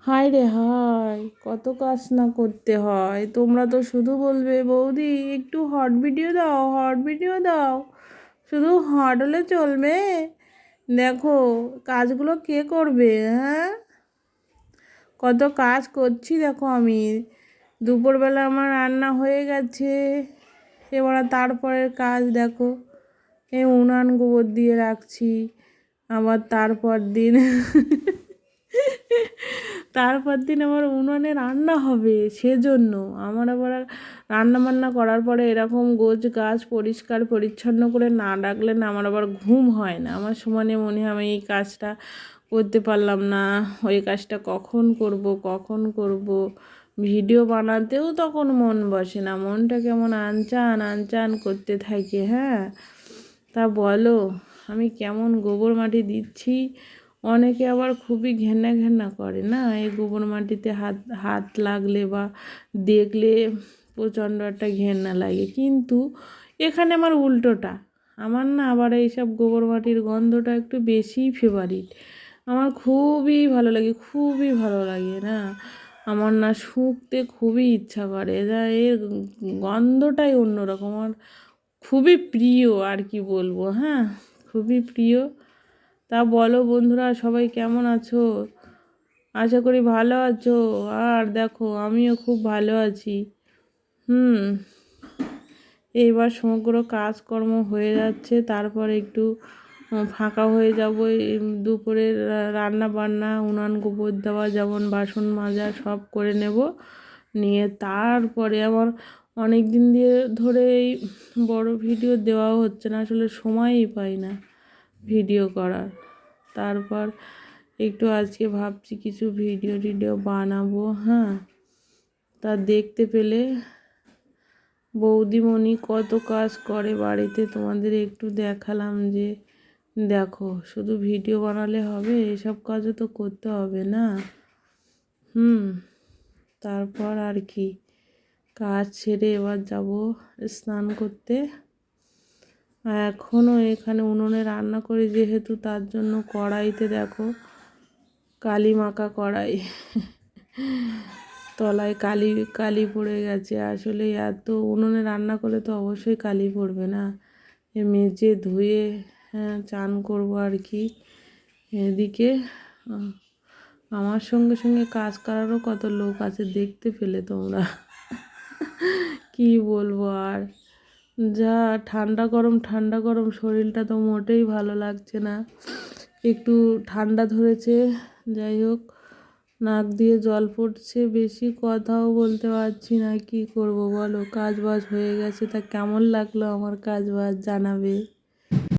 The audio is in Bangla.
হায় রে হায়, কত কাজ না করতে হয়। তোমরা তো শুধু বলবে বৌদি একটু হট ভিডিও দাও, হট ভিডিও দাও। শুধু হট হলে চলবে? দেখো কাজগুলো কে করবে? হ্যাঁ, কত কাজ করছি দেখো আমি। দুপুরবেলা আমার রান্না হয়ে গেছে, এবার তারপরের কাজ দেখো, এই উনান গোবর দিয়ে রাখছি। আবার তারপর দিন আমার উনুনে রান্না হবে, সেজন্য আমার আবার রান্না বান্না করার পরে এরকম গোছ গাছ পরিষ্কার পরিচ্ছন্ন করে না রাখলে না আমার আবার ঘুম হয় না। আমার সমানে মনে হয় আমি এই কাজটা করতে পারলাম না, ওই কাজটা কখন করব। ভিডিও বানাতেও তখন মন বসে না, মনটা কেমন আনচান আনচান করতে থাকে। হ্যাঁ, তা বলো আমি কেমন গোবর মাটি দিচ্ছি। অনেকে আবার খুবই ঘেন্না ঘেন্না করে না, এই গোবর মাটিতে হাত হাত লাগলে বা দেখলে প্রচণ্ড একটা ঘেন্না লাগে। কিন্তু এখানে আমার উল্টোটা, আমার না আবার এইসব গোবর মাটির গন্ধটা একটু বেশিই ফেভারিট। আমার খুবই ভালো লাগে, খুবই ভালো লাগে না, আমার না শুঁকতে খুবই ইচ্ছা করে। যা এর গন্ধটাই অন্যরকম, আমার খুবই প্রিয় আর কি বলবো। হ্যাঁ, খুবই প্রিয়। তা বলো বন্ধুরা, সবাই কেমন আছো? আশা করি ভালো আছো। আর দেখো আমিও খুব ভালো আছি। হুম, এইবার সমগ্র কাজকর্ম হয়ে যাচ্ছে, তারপর একটু ফাঁকা হয়ে যাব। এই দুপুরের রান্না বান্না, উনান গোবর দেওয়া, যেমন বাসন মাজা সব করে নেব। নিয়ে তারপরে আমার অনেক দিন দিয়ে ধরে এই বড় ভিডিও দেওয়াও হচ্ছে না, আসলে সময়ই পাই না ভিডিও করার। তারপর একটু আজকে ভাবছি কিছু ভিডিও বানাবো। হ্যাঁ, তা দেখতে পেলে বৌদিমণি কত কাজ করে বাড়িতে, তোমাদের একটু দেখালাম যে দেখো শুধু ভিডিও বানালে হবে, এসব কাজও তো করতে হবে না। তারপর আর কি, কাজ ছেড়ে এবার যাব স্নান করতে। এখনও এখানে উনুনে রান্না করি যেহেতু, তার জন্য কড়াইতে দেখো কালি মাখা কড়াই, তলায় কালি কালি পড়ে গেছে। আসলে এত উনুনে রান্না করলে তো অবশ্যই কালি পড়বে না, মেজে ধুয়ে হ্যাঁ চান করবো আর কি। এদিকে আমার সঙ্গে সঙ্গে কাজ করারও কত লোক আছে, দেখতে পেলে তোমরা। কি বলবো আর, যা ঠান্ডা গরম শরীরটা তো মোটেই ভালো লাগছে না, একটু ঠান্ডা ধরেছে। যাই হোক, নাক দিয়ে জল পড়ছে, বেশি কথাও বলতে পারছি না। কি করব বলো, কাজ বাজ হয়ে গেছে। তা কেমন লাগলো আমার কাজ বাজ জানাবে।